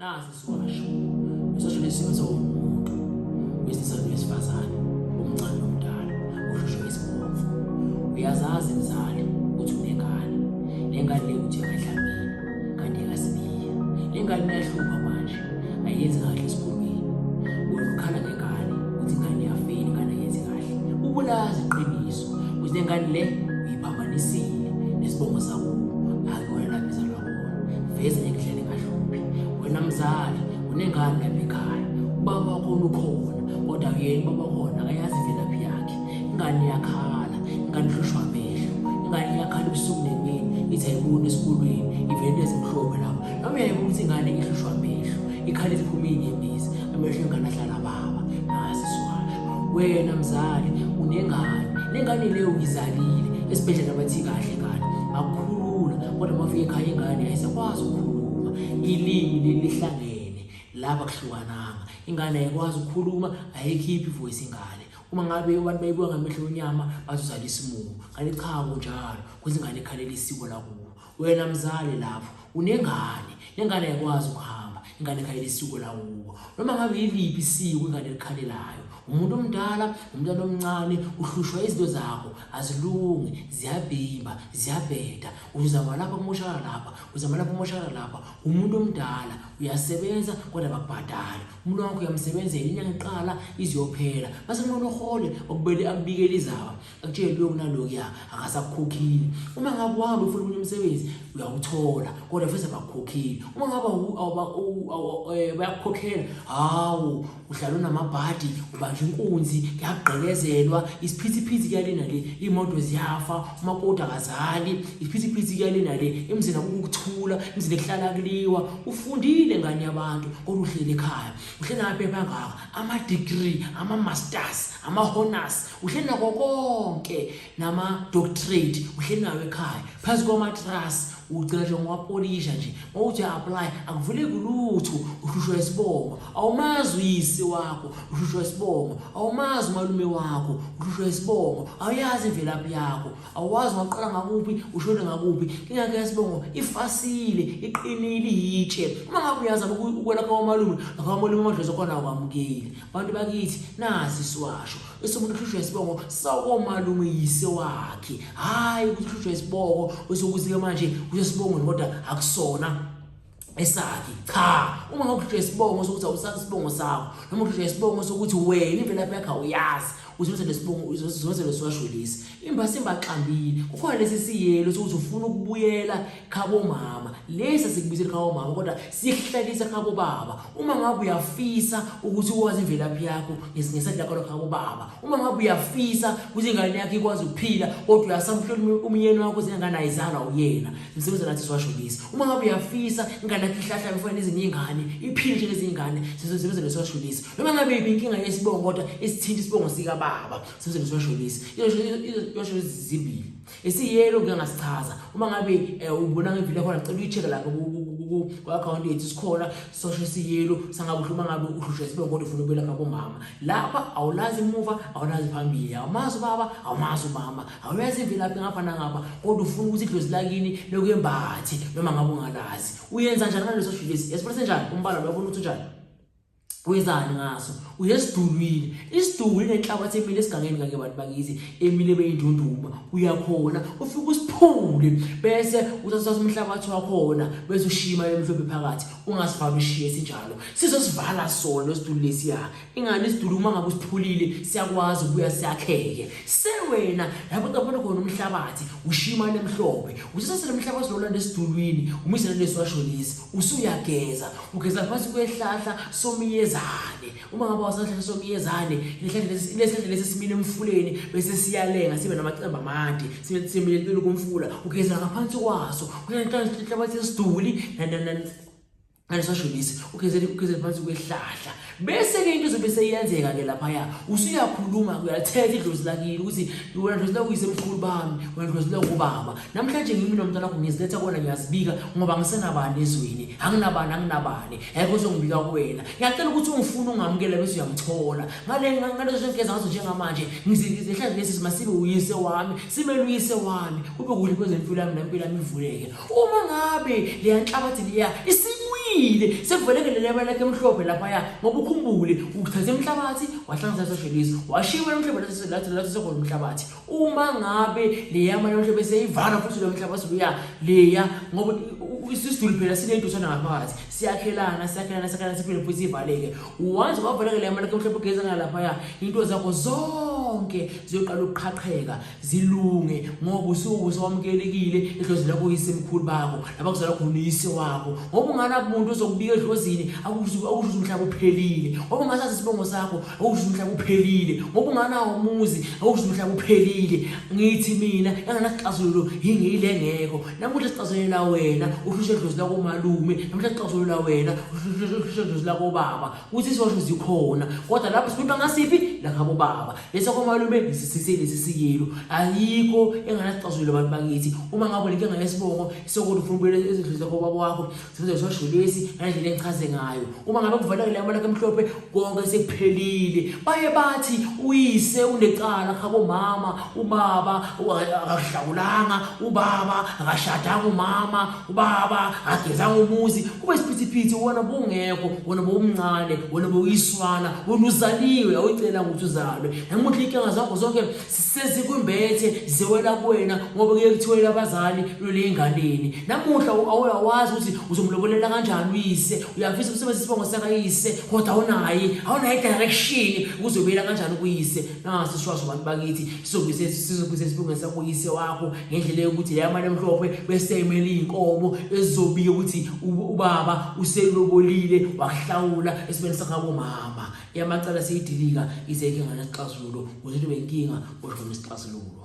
Nasi siwasho isasho lesimo umuntu wesilisa wesifazane omncane nomdala usho isibomvu uyazazi mzali ukuthi unengane lengane le ukuthi engahlambile kanti ekasibiya lengane iyahlupha manje ayenzi kahle esikolweni wena ukhala ngengane uthi ingane iyafela ingane ayenzi kahle ubulazi iqiniso ukuthi lengane le uyiphambanisile nesibongo sakho akuyona lapho izalwa khona veze ngendlela engahluphi wena mzali unengane lapha ekhaya ubaba wakho ukhona kodwa yena ubaba khona akayazi imvelaphi yakhe ingane yakhala ingane ihlushwa amehlo ingane yakhala ubusuku nemini ithi ayibona esikolweni ivele ezimhlophe lapho noma uyayibona ukuthi ingane ihlushwa amehlo ikhala iphuma inyembezi amehlo engane ahlala baba nasi siwasho wena mzali unengane lengane leyo uyizalile esibhedlela bathi kahle ngane akukhulula kodwa mafike ekhaya ingane ayisakwazi ukukhuluma ilimi lihlangene lapha kuhlukananga ingane ayikwazi ukukhuluma ayikhiphi ivoice ingane uma ngabe abantu bayibuka ngamehlo onyama bazozala isimumu kanti cha kunjalo kwenza ingane ekhalela isiko lakubo wena mzali lapho unengane lengane ayikwazi ukuhamba ingane ekhalela isiko lakubo noma ngabe yiliphi isiko ingane elikhalelayo umuntu omdala umntwana omncane uhlushwa izinto zakho azilungi ziyabhimba ziyabheda uzama lapha kumoshakala lapha uzama lapha kumoshakala lapha umuntu omdala uyasebenza kodwa bakubhadala umuntu wakho uyamsebenzela inyanga iqala iziyophela base umuntu ohole okubele akubikela izaba akutshela lokho nalokuya akasakukhokhile uma ngabe wami ufuna ukunye umsebenzi uyawuthola kodwa futhi abakukhokhile uma ngabe bayakukhokhela hawu uhlala unamabhadi ubanje inkunzi kuyagqekezelwa isiphithiphithi kuyalena le imoto ziyafa umakoti akazali isiphithiphithi kuyalena le emzini akukuthula emzini ehlala kuliwa ufundile ngani yabantu kodwa uhlele ekhaya uhlele amaphepha angaka ama degree ama masters ama honors uhlele nako konke nama doctorate uhlele nawe ekhaya phansi kwamatrust ucela nje ngwapolisha nje mawuthi apply akuvuleki lutho uhlushwa isibongo awumazi uyise wakho uhlushwa isibongo awumazi umalume wakho uhlushwa isibongo awuyazi imvelaphi yakho awazi waqala ngakuphi ushone ngakuphi ingakho yasibongo ifasile iqinile itshe uma ngabe uyaza ukwela kwamalume akwamalume amadlozi khona akwamukeli abantu bakithi nasi siwasho esomuntu uhlushwa isibongo sakomalume yise wakhe hayi ukuhlushwa isibongo osokuthi manje sibongo kodwa akusona esakhe cha uma ngokujwe isibongo sokuthi awusazi isibongo sakho noma ukujwe isibongo sokuthi wena imvelaphi yakho uyazi uzose lesibongo uzose leswashulisi imbasimba xambile kukhona lesi siyelo sokuthi ufuna ukubuyela khabo mama lesa sikubisela khabo mama kodwa siyihlalisa khabo baba uma ngabe uyafisa ukuthi uwazi imvelaphi yakho ngesingesandla lakho khabo baba uma ngabe uyafisa ukuthi ingane yakho ikwazi ukuphila kodwa uyasamhlola umyeni wakho zingane ayizala uyena msebenza nathi swashulisi uma ngabe uyafisa ingane yakho ihlahla kufanele ezinye ingane iphile njengezingane sizosebenza leswashulisi noma ngabe inkinga yesibongo kodwa esithinta isibongo sika baba sizosebenza leswashulisi yosho zibili esiyelo ngiyangasichaza uma ngabe ubona ngevile khona ngicela uyicheck lapha ku account yethu sikhona social siyelo sangabe uhluma ngabe uhlushwa isibongo kodwa ufuna ukubela khabo mama lapha awulazi emuva awulazi phambili awumazi baba awumazi mama awuyazi imvelaphi ngapha nangapha kodwa ufuna ukuthi idlozi lakini lokuyembathi noma ngabe ungalazi uyenza njani ngaleso shulisi yasifuna njani umbala uyabona ukuthi njani wezani ngaso uyesidulwini isiduli nenhlabathi emile esigangeni kake abantu bakithi emile beyindunduma uyakhona ufika usiphule bese uthatha umhlabathi wakhona bese ushima emhlophe phakathi ungasifaka ushiye sinjalo sizosivala sona lesiduli lesiya ingane isiduli uma ngabe usiphulile siyakwazi ukuya siyakheke sewena lapho qabona khona umhlabathi ushima lemhlophe usisasele umhlabathi lolanda esidulwini umisela leswashulisi usuyageza ugeza phansi kwehlahla somiyezane uma ngabe wasahlahla somiyezane lehlahla lesesimile emfuleni bese siyalenga sibe namacembe amade simile empilo komfula ugeza ngaphansi kwaso kuyanhlabathi esiduli neswashulisi ugezela phansi kwehlahla bese ke into izobe seyenzeka ke lapha ya usuyakhuluma uyathetha idlozi lakini ukuthi wena dlozi lakho yisemkhulu bami wena dlozi lakho ubaba namhlanje ngimi nomntwana wakho ngiziletha kona ngiyazibika ngoba ngisenabani ezweni anginabani ayikho songibika kuwena ngiyacela ukuthi ungifuna ungamukela bese uyamthola ngalezo nkeza ngazo njengamanje ngizihlala lesi masibe uyise wami sibe uyise wami ube kuhle kwezempilo yami nempilo yami ivuleke uma ngabe le yanhlabathi leya ufile sekuvelekele lema lakhe emhlophe laphaya ngoba ukhumbule ukuthatha emhlabathi wahlanganisa soshelisi washiya emhlophe lathi sekhona umhlabathi uma ngabe le yama emhlophe seyivala futhi lo mhlabathi uya leya ngoba isiduli phela siney'ntosana ngaphakathi siyakhelana siphinde futhi sivaleke once kwavalekele yama lakhe emhlophe ugeza ngalaphaya into zakho zonke ziyoqala ukuqhaqheka zilunge ngoba usuwamukelekile edlozi lakho uyise mkhulu bakho labakuzala khona uyise wakho ngoba unganamuntu ozokubika edlozini akusho umhlaba uphelile ngoba ungasazi isibongo sakho akusho umhlaba uphelile ngoba unganawo umuzi akusho umhlaba uphelile ngithi mina enganasixazululo yingile ngekho namuhla sixazulela wena ushushe edlozi lakho malume namuhla sixazulela wena ushushe edlozi lakho baba uthi isosho zikhona kodwa lapho sikhuluma ngasiphi lakhabo baba lesakho malume lesi siyelo ayikho enganasixazululo abantu bakithi uma ngabe lenkinga yesibongo sokuthi ufuna ukubuyela ezidlozi zakho baba wakho size soshelisi ngendlela engichaze ngayo uma ngabe kuvalekile yama lakhe emhlophe konke sekuphelile baye bathi uyise unecala khabo mama ubaba akahlawulanga ubaba akashadanga umama ubaba agezanga umuzi kube isiphithiphithi wona bongekho wona bomncane wona boyiswana wona uzaliwe awucela ukuthi uzalwe namuhla inkinga zakho zonke sezikumbethe ziwela kuwena ngoba kuye kuthiwela abazali lole enganeni namuhla awuyawazi ukuthi uzomlobolela kanjani uyise uyafisa ukusebenzisa isibongo sakayise kodwa awunayo direction uzobuyela kanjani kuyise nasi sishwasho abantu bakithi sizobuyisa isibongo sakuyise wakho ngendlela yokuthi le yama emhlophe bese imele inkomo ezizobika ukuthi ubaba uselobolile wahlawula esibeni sakabo mama yamacala seyidilika izeke nganasixazululo ukuthi benkinga kodwa nesixazululo